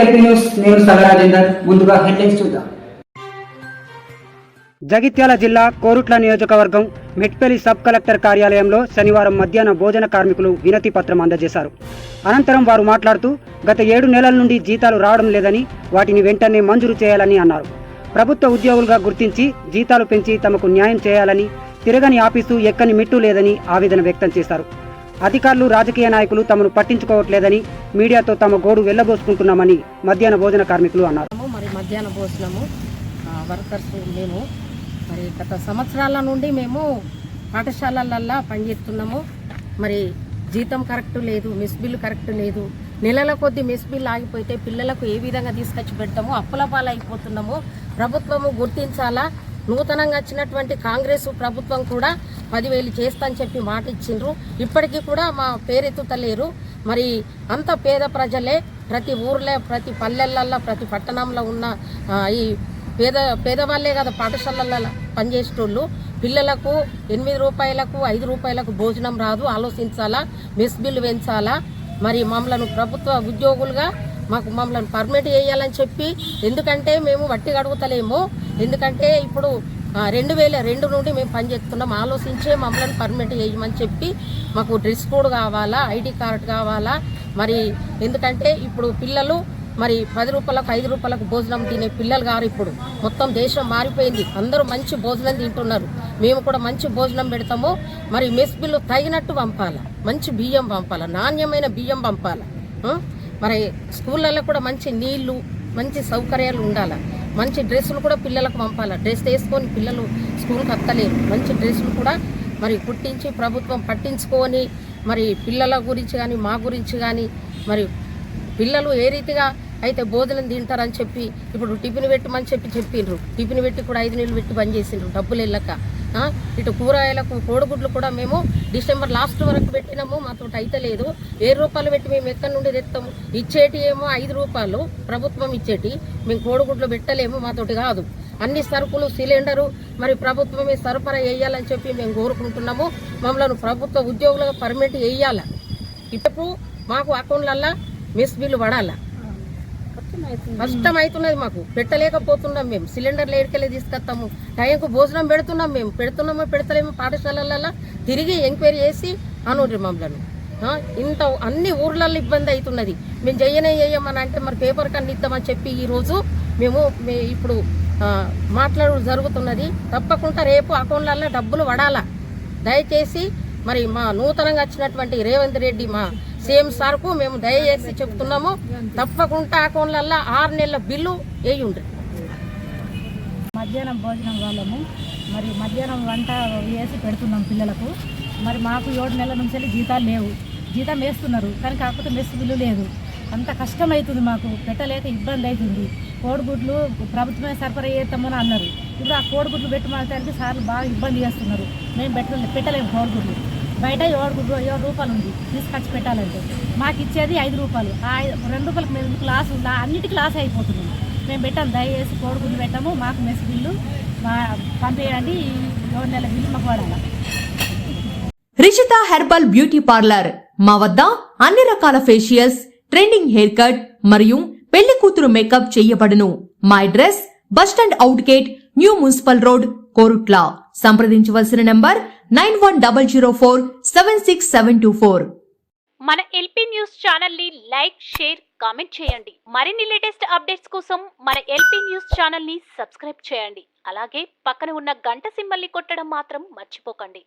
LP news. నేను సగరాజేందర్. ముందుగా headlines చూద్దాం. జగిత్యాల జిల్లా కోరుట్ల నియోజకవర్గం మెట్పల్లి సబ్ కలెక్టర్ కార్యాలయంలో శనివారం మధ్యాహ్న భోజన కార్మికులు వినతి పత్రం అందజేశారు. అనంతరం వారు మాట్లాడుతూ గత 7 నెలల నుండి జీతాలు రావడం లేదని, వాటిని వెంటనే మంజూరు చేయాలని అన్నారు. ప్రభుత్వ ఉద్యోగులుగా గుర్తించి జీతాలు పెంచి తమకు న్యాయం చేయాలని, తిరగని ఆఫీసు ఎక్కని మిట్టు లేదని ఆవేదన వ్యక్తం చేశారు. అధికారులు, రాజకీయ నాయకులు తమను పట్టించుకోవట్లేదని, మీడియాతో తమ గోడు వెళ్లబోసుకుంటున్నామని మధ్యాహ్న భోజన కార్మికులు అన్నారు. మరి మధ్యాహ్న భోజనము వర్కర్స్ మేము మరి గత సంవత్సరాల నుండి మేము పాఠశాలలల్లో పనిచేస్తున్నాము. మరి జీతం కరెక్ట్ లేదు, మెస్ బిల్లు కరెక్ట్ లేదు. నెలల కొద్ది మెస్ బిల్లు ఆగిపోతే పిల్లలకు ఏ విధంగా తీసుకొచ్చి పెడతాము, అప్పుల పాలైపోతున్నాము. ప్రభుత్వము గుర్తించాలా. నూతనంగా వచ్చినటువంటి కాంగ్రెస్ ప్రభుత్వం కూడా 10,000 చేస్తా అని చెప్పి మాట ఇచ్చిండ్రు. ఇప్పటికీ కూడా మా పేరెత్తుతలేరు. మరి అంత పేద ప్రజలే ప్రతి ఊర్లో, ప్రతి పల్లెలల్లో, ప్రతి పట్టణంలో ఉన్న ఈ పేదవాళ్ళే కదా పాఠశాలలలో పనిచేసేటోళ్ళు. పిల్లలకు 8 రూపాయలకు 5 రూపాయలకు భోజనం రాదు. ఆలోచించాలా. మెస్ బిల్లు పెంచాలా. మరి మమ్మల్ని ప్రభుత్వ ఉద్యోగులుగా మమ్మల్ని పర్మిట్ చేయాలని చెప్పి, ఎందుకంటే మేము వట్టి అడుగుతలేము. ఎందుకంటే ఇప్పుడు 2002 నుండి మేము పనిచేస్తున్నాం. ఆలోచించే మమ్మల్ని పర్మిట్ చేయమని చెప్పి, మాకు డ్రెస్ కోడ్ కావాలా, ఐడి కార్డు కావాలా. మరి ఎందుకంటే ఇప్పుడు పిల్లలు మరి 10 రూపాయలకు 5 రూపాయలకు భోజనం తినే పిల్లలు గారు. ఇప్పుడు మొత్తం దేశం మారిపోయింది. అందరూ మంచి భోజనం తింటున్నారు. మేము కూడా మంచి భోజనం పెడతాము. మరి మెస్ బిల్లు తగినట్టు పంపాలి. మంచి బియ్యం పంపాలి, నాణ్యమైన బియ్యం పంపాలి. మరి స్కూళ్ళల్లో కూడా మంచి నీళ్లు, మంచి సౌకర్యాలు ఉండాలి. మంచి డ్రెస్సులు కూడా పిల్లలకు పంపాలి. డ్రెస్ వేసుకొని పిల్లలు స్కూల్కి వస్తలేరు. మంచి డ్రెస్సులు కూడా మరి కుట్టించి ప్రభుత్వం పట్టించుకొని, మరి పిల్లల గురించి కానీ మా గురించి కానీ, మరి పిల్లలు ఏ రీతిగా అయితే భోజనం తింటారని చెప్పి ఇప్పుడు టిఫిన్ పెట్టమని చెప్పిండ్రు. టిఫిన్ పెట్టి కూడా 5 నెలలు పెట్టి బంద్ చేసిండ్రు డబ్బులు వెళ్ళక. ఇటు కూరగాయలకు, కోడిగుడ్లు కూడా మేము డిసెంబర్ లాస్ట్ వరకు పెట్టినాము. మాతో అయితే లేదు. 7 రూపాయలు పెట్టి మేము ఎక్కడి నుండి తెస్తాము? ఇచ్చేటి ఏమో 5 రూపాయలు ప్రభుత్వం ఇచ్చేటి. మేము కోడిగుడ్లు పెట్టలేము, మాతోటి కాదు. అన్ని సరుకులు, సిలిండరు మరి ప్రభుత్వమే సరఫరా చేయాలని చెప్పి మేము కోరుకుంటున్నాము. మమ్మల్ని ప్రభుత్వ ఉద్యోగులుగా పర్మిట్ చేయాలి. ఇప్పుడు మాకు అకౌంట్లల్లో మెస్ బిల్లు పడాలా. కష్టమవుతున్నది, మాకు పెట్టలేకపోతున్నాం. మేము సిలిండర్లు ఏడుకెళ్ళి తీసుకొస్తాము. టైంకు భోజనం పెడుతున్నాం. మేము పెడుతున్నామో పెడతలేమో పాఠశాలలలో తిరిగి ఎంక్వైరీ చేసి అనుర్రి మమ్మల్ని. ఇంత అన్ని ఊర్లలో ఇబ్బంది అవుతున్నది. మేము చేయమని అంటే మరి పేపర్ కన్నా ఇద్దామని చెప్పి ఈరోజు మేము ఇప్పుడు మాట్లాడడం జరుగుతున్నది. తప్పకుండా రేపు అకౌంట్లలో డబ్బులు పడాలా. దయచేసి మరి మా నూతనంగా వచ్చినటువంటి రేవంత్ రెడ్డి మా సీఎం సార్కు మేము దయచేసి చెప్తున్నాము. తప్పకుండా అకౌంట్లలో 6 నెలల బిల్లు వేయండి. మధ్యాహ్నం భోజనం వాళ్ళము మరి మధ్యాహ్నం వంట వేసి పెడుతున్నాం పిల్లలకు. మరి మాకు 7 నెలల నుంచి జీతాలు లేవు. జీతం వేస్తున్నారు కానీ కాకపోతే మెస్ బిల్లు లేదు. అంత కష్టమవుతుంది మాకు. పెట్టలేక ఇబ్బంది అవుతుంది. కోడిగుడ్లు ప్రభుత్వమే సరఫరా చేస్తామని అన్నారు. ఇప్పుడు ఆ కోడిగుడ్లు పెట్టమంటే సార్లు బాగా ఇబ్బంది చేస్తున్నారు. మేము పెట్టలేము కోడిగుడ్లు. బయట 7 రూపాయలు ఉంది తీసుకొచ్చి పెట్టాలంటే. మాకు ఇచ్చేది 5 రూపాయలు. ఆ 2 రూపాయలకు మేము క్లాస్ అన్నిటికీ క్లాస్ అయిపోతున్నాం. మేము పెట్టాము. దయచేసి కోడిగుడ్లు పెట్టాము. మాకు మెస్ బిల్లు పంపేయండి. 7 నెలల బిల్లు మాకు పడాలి. Rishitha herbal beauty parlour. మా వద్ద అన్ని రకాల ఫేషియల్స్, ట్రెండింగ్ హెయిర్ కట్ మరియు పెళ్లి కూతురు మేకప్ చేయబడును. మా address bus stand out gate, new municipal road, Korutla. సంప్రదించవలసిన నంబర్ 9100476724. మన ఎల్పీ న్యూస్ ఛానల్ ని లైక్, షేర్, కామెంట్ చేయండి. మరిన్ని లేటెస్ట్ అప్డేట్స్ కోసం మన ఎల్పీ న్యూస్ ఛానల్ ని సబ్స్క్రైబ్ చేయండి. అలాగే పక్కన ఉన్న గంట సింబల్ ని కొట్టడం మాత్రం మర్చిపోకండి.